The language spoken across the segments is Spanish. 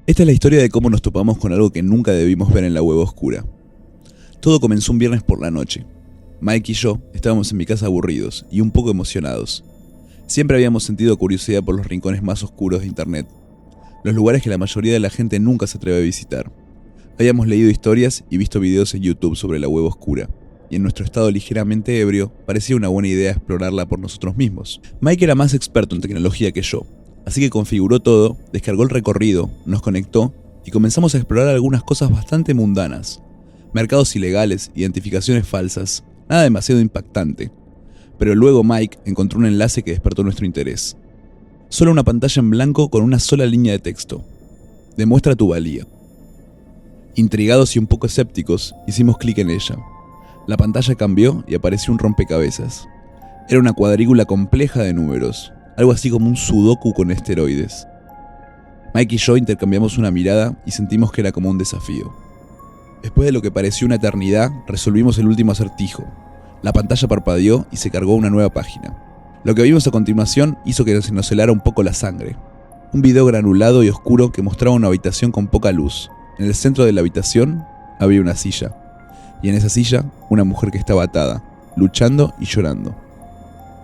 Esta es la historia de cómo nos topamos con algo que nunca debimos ver en la web oscura. Todo comenzó un viernes por la noche. Mike y yo estábamos en mi casa aburridos y un poco emocionados. Siempre habíamos sentido curiosidad por los rincones más oscuros de internet, los lugares que la mayoría de la gente nunca se atreve a visitar. Habíamos leído historias y visto videos en YouTube sobre la web oscura, y en nuestro estado ligeramente ebrio, parecía una buena idea explorarla por nosotros mismos. Mike era más experto en tecnología que yo, así que configuró todo, descargó el recorrido, nos conectó y comenzamos a explorar algunas cosas bastante mundanas. Mercados ilegales, identificaciones falsas, nada demasiado impactante. Pero luego Mike encontró un enlace que despertó nuestro interés. Solo una pantalla en blanco con una sola línea de texto. Demuestra tu valía. Intrigados y un poco escépticos, hicimos clic en ella. La pantalla cambió y apareció un rompecabezas. Era una cuadrícula compleja de números, algo así como un sudoku con esteroides. Mike y yo intercambiamos una mirada y sentimos que era como un desafío. Después de lo que pareció una eternidad, resolvimos el último acertijo. La pantalla parpadeó y se cargó una nueva página. Lo que vimos a continuación hizo que se nos helara un poco la sangre. Un video granulado y oscuro que mostraba una habitación con poca luz. En el centro de la habitación había una silla. Y en esa silla, una mujer que estaba atada, luchando y llorando.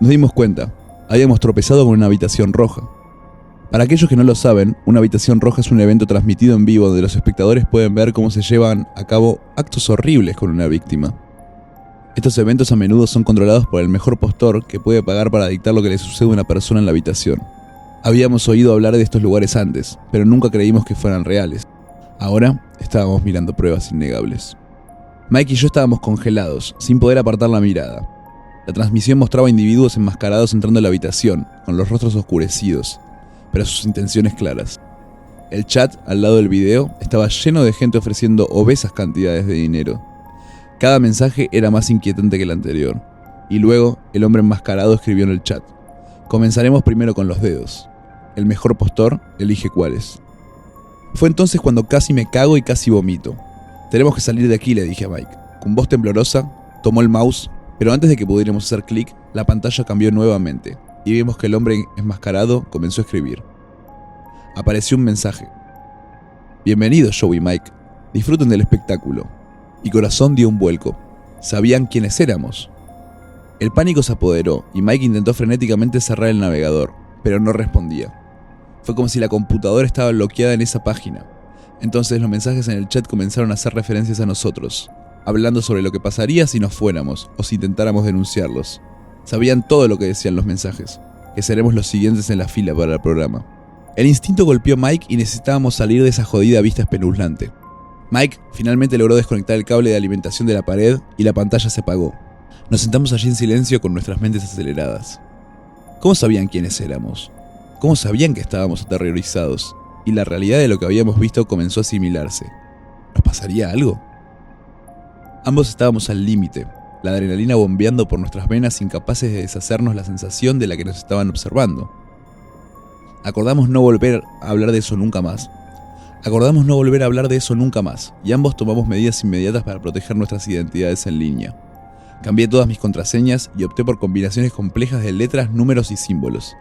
Nos dimos cuenta, habíamos tropezado con una habitación roja. Para aquellos que no lo saben, una habitación roja es un evento transmitido en vivo donde los espectadores pueden ver cómo se llevan a cabo actos horribles con una víctima. Estos eventos a menudo son controlados por el mejor postor que puede pagar para dictar lo que le sucede a una persona en la habitación. Habíamos oído hablar de estos lugares antes, pero nunca creímos que fueran reales. Ahora estábamos mirando pruebas innegables. Mike y yo estábamos congelados, sin poder apartar la mirada. La transmisión mostraba individuos enmascarados entrando a la habitación, con los rostros oscurecidos, pero sus intenciones claras. El chat al lado del video estaba lleno de gente ofreciendo obesas cantidades de dinero. Cada mensaje era más inquietante que el anterior, y luego el hombre enmascarado escribió en el chat: comenzaremos primero con los dedos. El mejor postor elige cuáles. Fue entonces cuando casi me cago y casi vomito. Tenemos que salir de aquí, le dije a Mike. Con voz temblorosa, tomó el mouse, pero antes de que pudiéramos hacer clic, la pantalla cambió nuevamente, y vimos que el hombre enmascarado comenzó a escribir. Apareció un mensaje: bienvenidos, Joe y Mike. Disfruten del espectáculo. Mi corazón dio un vuelco. Sabían quiénes éramos. El pánico se apoderó y Mike intentó frenéticamente cerrar el navegador, pero no respondía. Fue como si la computadora estaba bloqueada en esa página. Entonces los mensajes en el chat comenzaron a hacer referencias a nosotros, hablando sobre lo que pasaría si nos fuéramos o si intentáramos denunciarlos. Sabían todo lo que decían los mensajes, que seremos los siguientes en la fila para el programa. El instinto golpeó a Mike y necesitábamos salir de esa jodida vista espeluznante. Mike finalmente logró desconectar el cable de alimentación de la pared y la pantalla se apagó. Nos sentamos allí en silencio con nuestras mentes aceleradas. ¿Cómo sabían quiénes éramos? ¿Cómo sabían que estábamos aterrorizados? Y la realidad de lo que habíamos visto comenzó a asimilarse. ¿Nos pasaría algo? Ambos estábamos al límite, la adrenalina bombeando por nuestras venas, incapaces de deshacernos la sensación de la que nos estaban observando. Acordamos no volver a hablar de eso nunca más. Y ambos tomamos medidas inmediatas para proteger nuestras identidades en línea. Cambié todas mis contraseñas y opté por combinaciones complejas de letras, números y símbolos.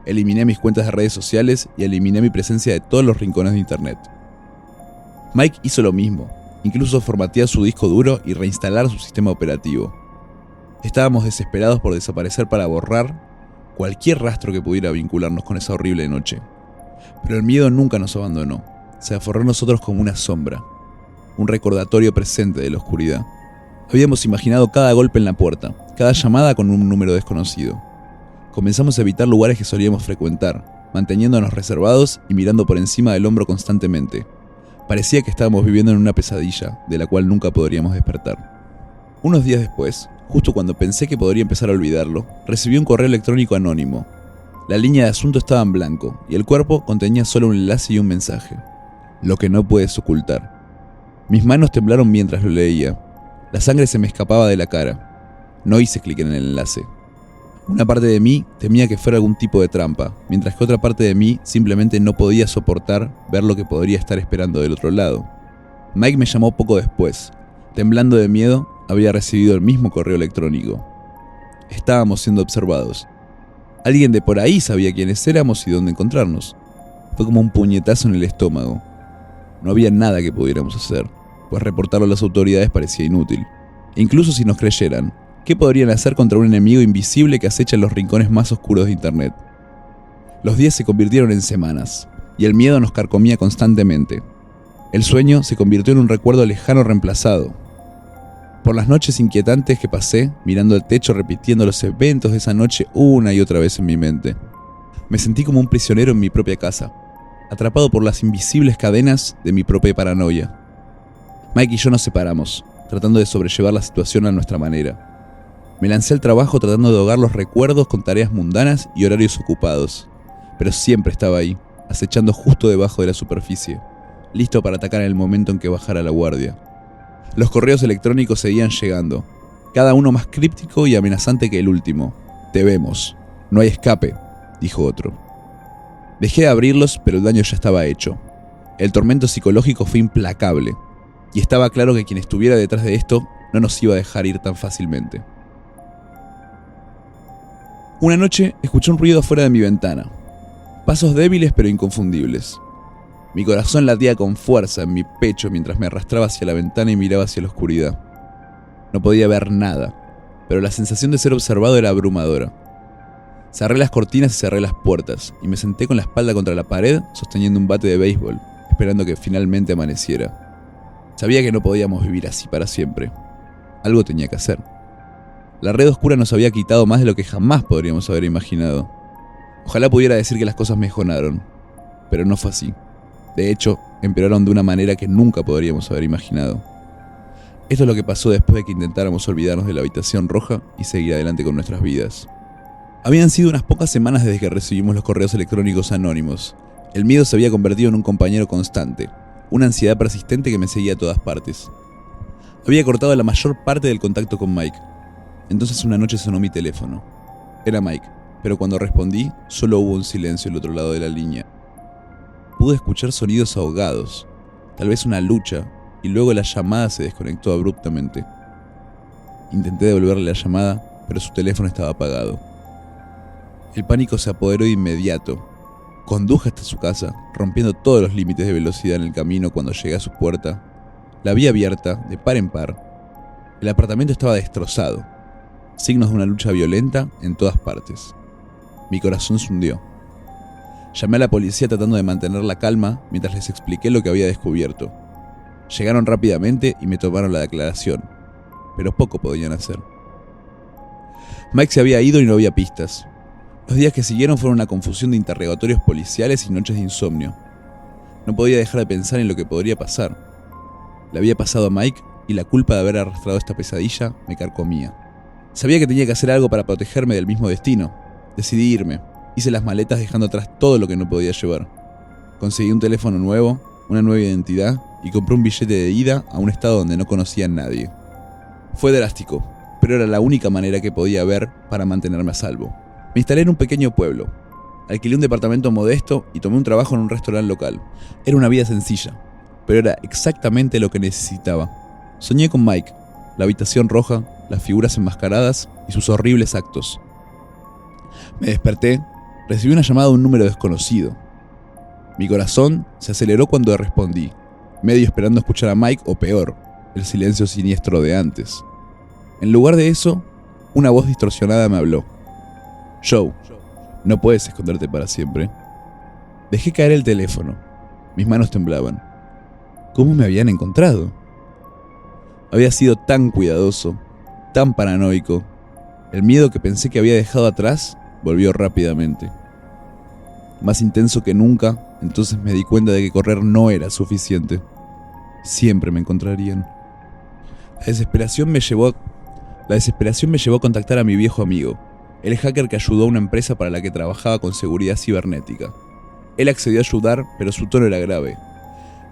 Eliminé mis cuentas de redes sociales y eliminé mi presencia de todos los rincones de internet. Mike hizo lo mismo, incluso formatear su disco duro y reinstalar su sistema operativo. Estábamos desesperados por desaparecer para borrar cualquier rastro que pudiera vincularnos con esa horrible noche. Pero el miedo nunca nos abandonó. Se aforró en nosotros como una sombra, un recordatorio presente de la oscuridad. Habíamos imaginado cada golpe en la puerta, cada llamada con un número desconocido. Comenzamos a evitar lugares que solíamos frecuentar, manteniéndonos reservados y mirando por encima del hombro constantemente. Parecía que estábamos viviendo en una pesadilla, de la cual nunca podríamos despertar. Unos días después, justo cuando pensé que podría empezar a olvidarlo, recibí un correo electrónico anónimo. La línea de asunto estaba en blanco, y el cuerpo contenía solo un enlace y un mensaje. Lo que no puedes ocultar. Mis manos temblaron mientras lo leía. La sangre se me escapaba de la cara. No hice clic en el enlace. Una parte de mí temía que fuera algún tipo de trampa, mientras que otra parte de mí simplemente no podía soportar ver lo que podría estar esperando del otro lado. Mike me llamó poco después. Temblando de miedo, había recibido el mismo correo electrónico. Estábamos siendo observados. Alguien de por ahí sabía quiénes éramos y dónde encontrarnos. Fue como un puñetazo en el estómago. No había nada que pudiéramos hacer, pues reportarlo a las autoridades parecía inútil. E incluso si nos creyeran, ¿qué podrían hacer contra un enemigo invisible que acecha en los rincones más oscuros de Internet? Los días se convirtieron en semanas, y el miedo nos carcomía constantemente. El sueño se convirtió en un recuerdo lejano reemplazado. Por las noches inquietantes que pasé, mirando el techo repitiendo los eventos de esa noche una y otra vez en mi mente. Me sentí como un prisionero en mi propia casa, atrapado por las invisibles cadenas de mi propia paranoia. Mike y yo nos separamos, tratando de sobrellevar la situación a nuestra manera. Me lancé al trabajo tratando de ahogar los recuerdos con tareas mundanas y horarios ocupados, pero siempre estaba ahí, acechando justo debajo de la superficie, listo para atacar en el momento en que bajara la guardia. Los correos electrónicos seguían llegando, cada uno más críptico y amenazante que el último. «Te vemos. No hay escape», dijo otro. Dejé de abrirlos, pero el daño ya estaba hecho. El tormento psicológico fue implacable, y estaba claro que quien estuviera detrás de esto no nos iba a dejar ir tan fácilmente. Una noche escuché un ruido afuera de mi ventana. Pasos débiles pero inconfundibles. Mi corazón latía con fuerza en mi pecho mientras me arrastraba hacia la ventana y miraba hacia la oscuridad. No podía ver nada, pero la sensación de ser observado era abrumadora. Cerré las cortinas y cerré las puertas, y me senté con la espalda contra la pared sosteniendo un bate de béisbol, esperando que finalmente amaneciera. Sabía que no podíamos vivir así para siempre. Algo tenía que hacer. La red oscura nos había quitado más de lo que jamás podríamos haber imaginado. Ojalá pudiera decir que las cosas mejoraron, pero no fue así. De hecho, empeoraron de una manera que nunca podríamos haber imaginado. Esto es lo que pasó después de que intentáramos olvidarnos de la habitación roja y seguir adelante con nuestras vidas. Habían sido unas pocas semanas desde que recibimos los correos electrónicos anónimos. El miedo se había convertido en un compañero constante, una ansiedad persistente que me seguía a todas partes. Había cortado la mayor parte del contacto con Mike. Entonces una noche sonó mi teléfono. Era Mike, pero cuando respondí, solo hubo un silencio al otro lado de la línea. Pude escuchar sonidos ahogados, tal vez una lucha, y luego la llamada se desconectó abruptamente. Intenté devolverle la llamada, pero su teléfono estaba apagado. El pánico se apoderó de inmediato. Conduje hasta su casa, rompiendo todos los límites de velocidad en el camino cuando llegué a su puerta. La vi abierta, de par en par. El apartamento estaba destrozado. Signos de una lucha violenta en todas partes. Mi corazón se hundió. Llamé a la policía tratando de mantener la calma mientras les expliqué lo que había descubierto. Llegaron rápidamente y me tomaron la declaración, pero poco podían hacer. Mike se había ido y no había pistas. Los días que siguieron fueron una confusión de interrogatorios policiales y noches de insomnio. No podía dejar de pensar en lo que podría pasar. Le había pasado a Mike y la culpa de haber arrastrado esta pesadilla me carcomía. Sabía que tenía que hacer algo para protegerme del mismo destino. Decidí irme. Hice las maletas dejando atrás todo lo que no podía llevar. Conseguí un teléfono nuevo, una nueva identidad y compré un billete de ida a un estado donde no conocía a nadie. Fue drástico, pero era la única manera que podía haber para mantenerme a salvo. Me instalé en un pequeño pueblo. Alquilé un departamento modesto y tomé un trabajo en un restaurante local. Era una vida sencilla, pero era exactamente lo que necesitaba. Soñé con Mike, la habitación roja, las figuras enmascaradas y sus horribles actos. Me desperté, recibí una llamada de un número desconocido. Mi corazón se aceleró cuando respondí, medio esperando escuchar a Mike o peor, el silencio siniestro de antes. En lugar de eso, una voz distorsionada me habló. «Joe, no puedes esconderte para siempre». Dejé caer el teléfono. Mis manos temblaban. ¿Cómo me habían encontrado? Había sido tan cuidadoso, tan paranoico. El miedo que pensé que había dejado atrás volvió rápidamente. Más intenso que nunca, entonces me di cuenta de que correr no era suficiente. Siempre me encontrarían. La desesperación me llevó a contactar a mi viejo amigo, el hacker que ayudó a una empresa para la que trabajaba con seguridad cibernética. Él accedió a ayudar, pero su tono era grave.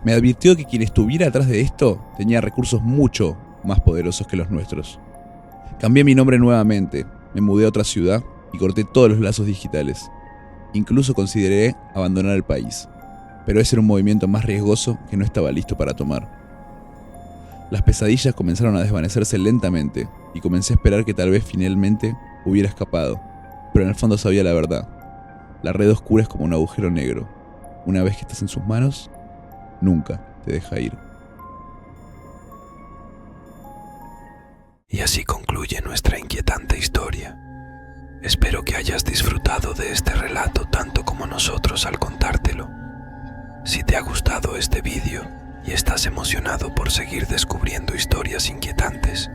Me advirtió que quien estuviera atrás de esto tenía recursos mucho más poderosos que los nuestros. Cambié mi nombre nuevamente, me mudé a otra ciudad y corté todos los lazos digitales. Incluso consideré abandonar el país, pero ese era un movimiento más riesgoso que no estaba listo para tomar. Las pesadillas comenzaron a desvanecerse lentamente y comencé a esperar que tal vez finalmente hubiera escapado, pero en el fondo sabía la verdad. La red oscura es como un agujero negro. Una vez que estás en sus manos, nunca te deja ir. Y así concluye nuestra inquietante historia. Espero que hayas disfrutado de este relato tanto como nosotros al contártelo. Si te ha gustado este vídeo y estás emocionado por seguir descubriendo historias inquietantes,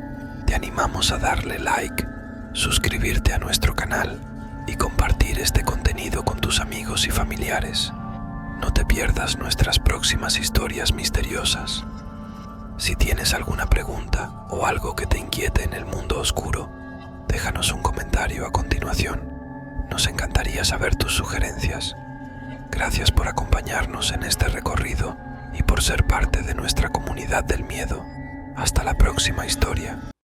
te animamos a darle like, suscribirte a nuestro canal y compartir este contenido con tus amigos y familiares. No te pierdas nuestras próximas historias misteriosas. Si tienes alguna pregunta o algo que te inquiete en el mundo oscuro, déjanos un comentario a continuación. Nos encantaría saber tus sugerencias. Gracias por acompañarnos en este recorrido y por ser parte de nuestra comunidad del miedo. Hasta la próxima historia.